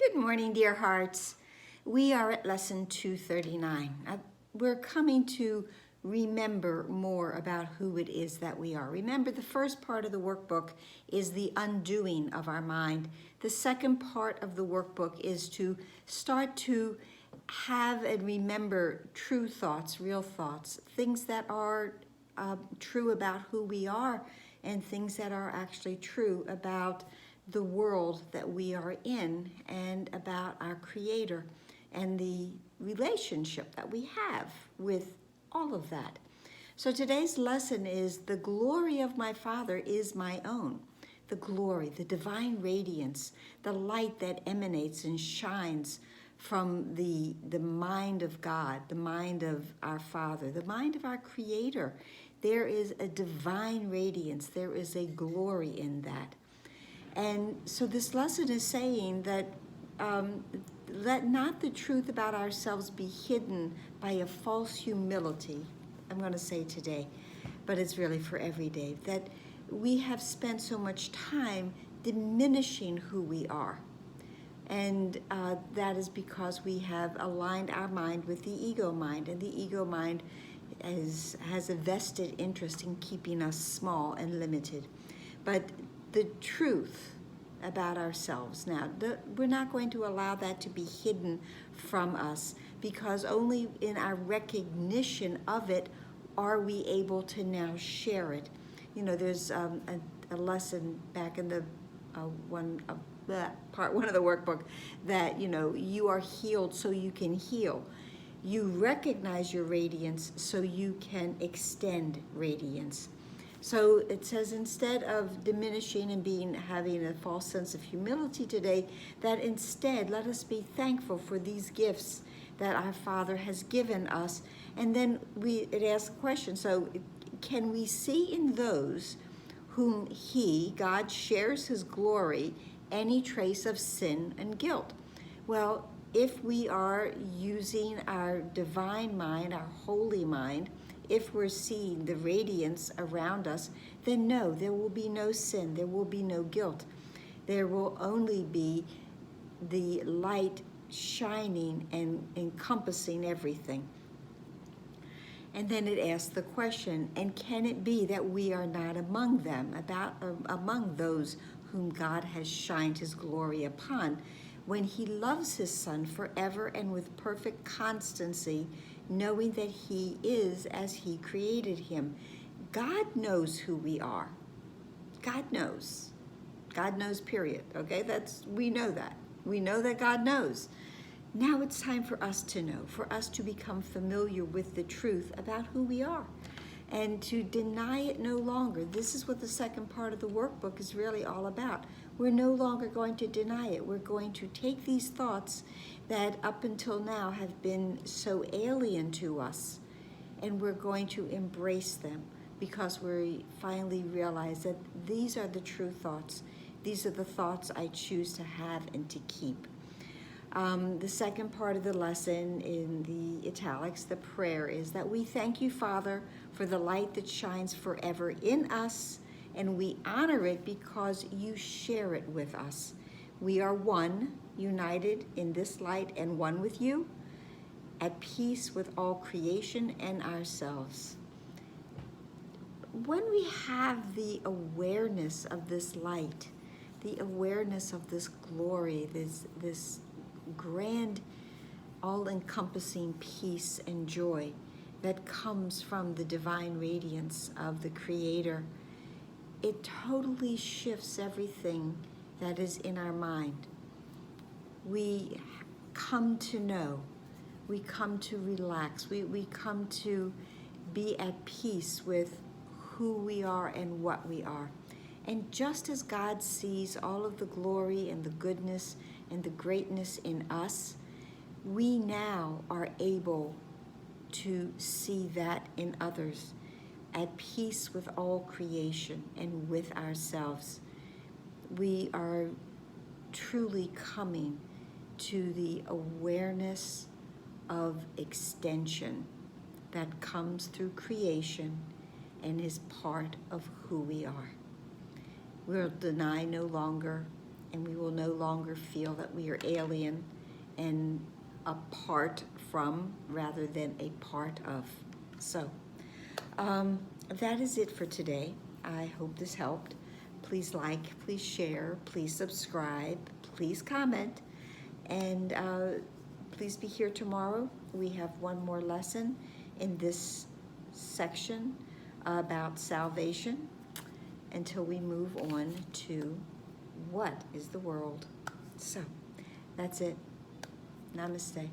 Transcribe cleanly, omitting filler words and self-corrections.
Good morning, dear hearts. We are at lesson 239. We're coming to remember more about who it is that we are. Remember, the first part of the workbook is the undoing of our mind. The second part of the workbook is to start to have and remember true thoughts, real thoughts, things that are true about who we are and things that are actually true about the world that we are in and about our Creator and the relationship that we have with all of that. So today's lesson is the glory of my Father is my own. The glory, the divine radiance, the light that emanates and shines from the mind of God, the mind of our Father, the mind of our Creator. There is a divine radiance. There is a glory in that. And so this lesson is saying that let not the truth about ourselves be hidden by a false humility, I'm going to say today, but it's really for every day, that we have spent so much time diminishing who we are. And that is because we have aligned our mind with the ego mind, and the ego mind has a vested interest in keeping us small and limited. But the truth about ourselves now, we're not going to allow that to be hidden from us, because only in our recognition of it are we able to now share it. You know, there's a lesson back in the part one of the workbook that, you know, you are healed so you can heal. You recognize your radiance so you can extend radiance. So it says, instead of diminishing and having a false sense of humility today, that instead let us be thankful for these gifts that our Father has given us. And then it asks a question, so can we see in those whom God, shares his glory, any trace of sin and guilt? Well, if we are using our divine mind, our holy mind, if we're seeing the radiance around us, then no, there will be no sin, there will be no guilt. There will only be the light shining and encompassing everything. And then it asks the question, and can it be that we are not among them, among those whom God has shined his glory upon, when he loves his Son forever and with perfect constancy, knowing that he is as he created him? God knows who we are. God knows. God knows, period. Okay, we know that. We know that God knows. Now it's time for us to know, for us to become familiar with the truth about who we are and to deny it no longer. This is what the second part of the workbook is really all about. We're no longer going to deny it. We're going to take these thoughts that up until now have been so alien to us, and we're going to embrace them, because we finally realize that these are the true thoughts. These are the thoughts I choose to have and to keep. The second part of the lesson in the italics, the prayer, is that we thank you, Father, for the light that shines forever in us, and we honor it because you share it with us. We are one, united in this light and one with you, at peace with all creation and ourselves. When we have the awareness of this light, the awareness of this glory, this grand, all-encompassing peace and joy that comes from the divine radiance of the Creator, it totally shifts everything that is in our mind. We come to know, we come to relax, we come to be at peace with who we are and what we are. And just as God sees all of the glory and the goodness and the greatness in us, we now are able to see that in others, at peace with all creation and with ourselves. We are truly coming to the awareness of extension that comes through creation and is part of who we are. We'll deny no longer and we will no longer feel that we are alien and apart from rather than a part of. So that is it for today. I hope this helped. Please like, please share, please subscribe, please comment, and please be here tomorrow. We have one more lesson in this section about salvation until we move on to what is the world. So that's it. Namaste.